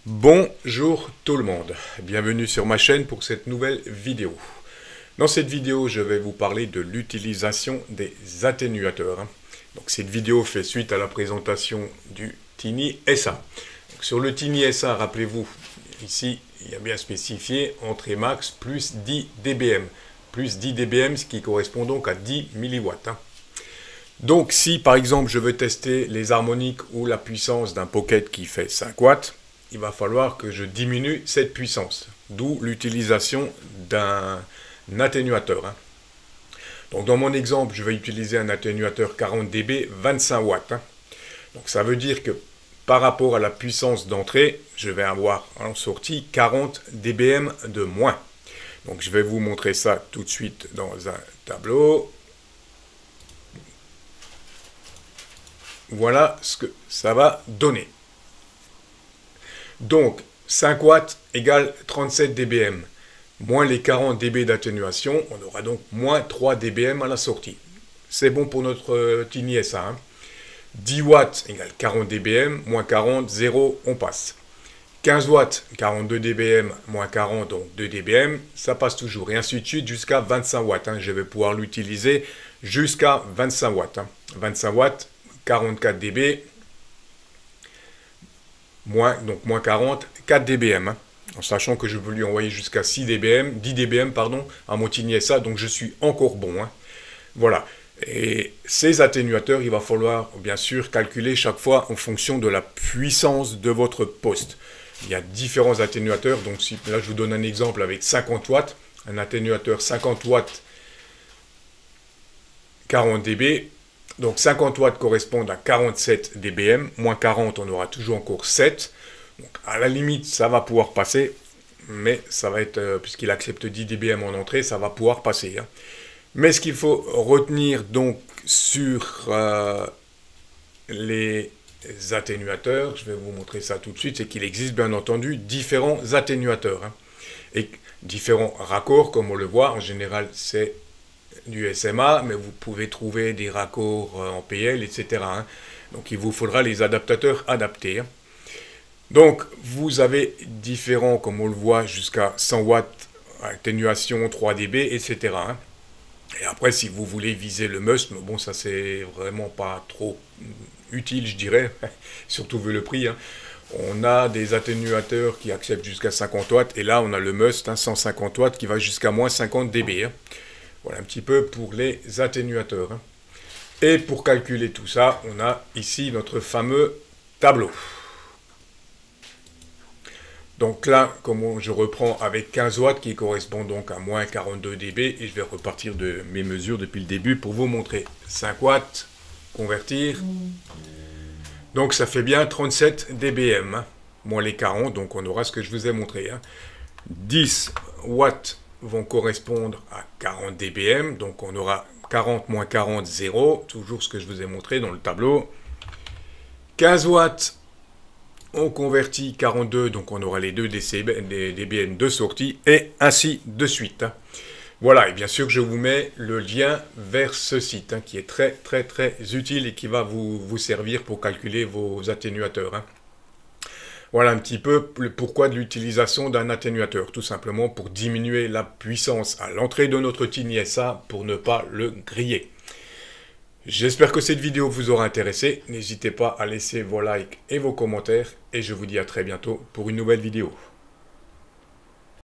Bonjour tout le monde, bienvenue sur ma chaîne pour cette nouvelle vidéo. Dans cette vidéo, je vais vous parler de l'utilisation des atténuateurs. Donc cette vidéo fait suite à la présentation du Tiny SA. Donc, sur le Tiny SA, rappelez-vous, ici, il y a bien spécifié entrée max plus 10 dBm. Plus 10 dBm, ce qui correspond donc à 10 milliwatts. Donc si par exemple je veux tester les harmoniques ou la puissance d'un Pocket qui fait 5 watts, il va falloir que je diminue cette puissance, d'où l'utilisation d'un atténuateur. Donc dans mon exemple, je vais utiliser un atténuateur 40 dB, 25 watts. Donc ça veut dire que par rapport à la puissance d'entrée, je vais avoir en sortie 40 dBm de moins. Donc je vais vous montrer ça tout de suite dans un tableau. Voilà ce que ça va donner. Donc, 5 watts égale 37 dBm. Moins les 40 dB d'atténuation, on aura donc moins 3 dBm à la sortie. C'est bon pour notre Tiny SA. 10 watts égale 40 dBm, moins 40, 0, on passe. 15 watts, 42 dBm, moins 40, donc 2 dBm, ça passe toujours. Et ainsi de suite jusqu'à 25 watts. Je vais pouvoir l'utiliser jusqu'à 25 watts. 25 watts, 44 dB, donc moins 40, 4 dBm, en sachant que je peux lui envoyer jusqu'à 6 dBm, 10 dBm pardon, à mon Tiny SA, donc je suis encore bon. Voilà. Et ces atténuateurs, il va falloir bien sûr calculer chaque fois en fonction de la puissance de votre poste. Il y a différents atténuateurs, donc si, là je vous donne un exemple avec 50 watts, un atténuateur 50 watts, 40 dB, donc 50 watts correspondent à 47 dBm, moins 40, on aura toujours encore 7. Donc à la limite, ça va pouvoir passer, mais ça va être, puisqu'il accepte 10 dBm en entrée, ça va pouvoir passer. Mais ce qu'il faut retenir donc sur les atténuateurs, je vais vous montrer ça tout de suite, c'est qu'il existe bien entendu différents atténuateurs. Et différents raccords, comme on le voit, en général c'est du SMA, mais vous pouvez trouver des raccords en PL, etc. Donc il vous faudra les adaptateurs adaptés. Donc vous avez différents, comme on le voit, jusqu'à 100 watts, atténuation 3 dB, etc. Et après, si vous voulez viser le must, mais bon, ça c'est vraiment pas trop utile, je dirais, surtout vu le prix. On a des atténuateurs qui acceptent jusqu'à 50 watts, et là on a le must, 150 watts, qui va jusqu'à moins 50 dB. Voilà un petit peu pour les atténuateurs. Et pour calculer tout ça, on a ici notre fameux tableau. Donc là, comme je reprends avec 15 watts qui correspond donc à moins 42 dB, et je vais repartir de mes mesures depuis le début pour vous montrer. 5 watts, convertir. Donc ça fait bien 37 dBm, moins les 40, donc on aura ce que je vous ai montré. 10 watts vont correspondre à 40 dBm, donc on aura 40 moins 40, 0, toujours ce que je vous ai montré dans le tableau. 15 watts, on convertit 42, donc on aura les 2 dBm de sortie, et ainsi de suite. Voilà, et bien sûr que je vous mets le lien vers ce site, qui est très utile et qui va vous servir pour calculer vos atténuateurs. Voilà un petit peu le pourquoi de l'utilisation d'un atténuateur, tout simplement pour diminuer la puissance à l'entrée de notre Tiny SA pour ne pas le griller. J'espère que cette vidéo vous aura intéressé, n'hésitez pas à laisser vos likes et vos commentaires et je vous dis à très bientôt pour une nouvelle vidéo.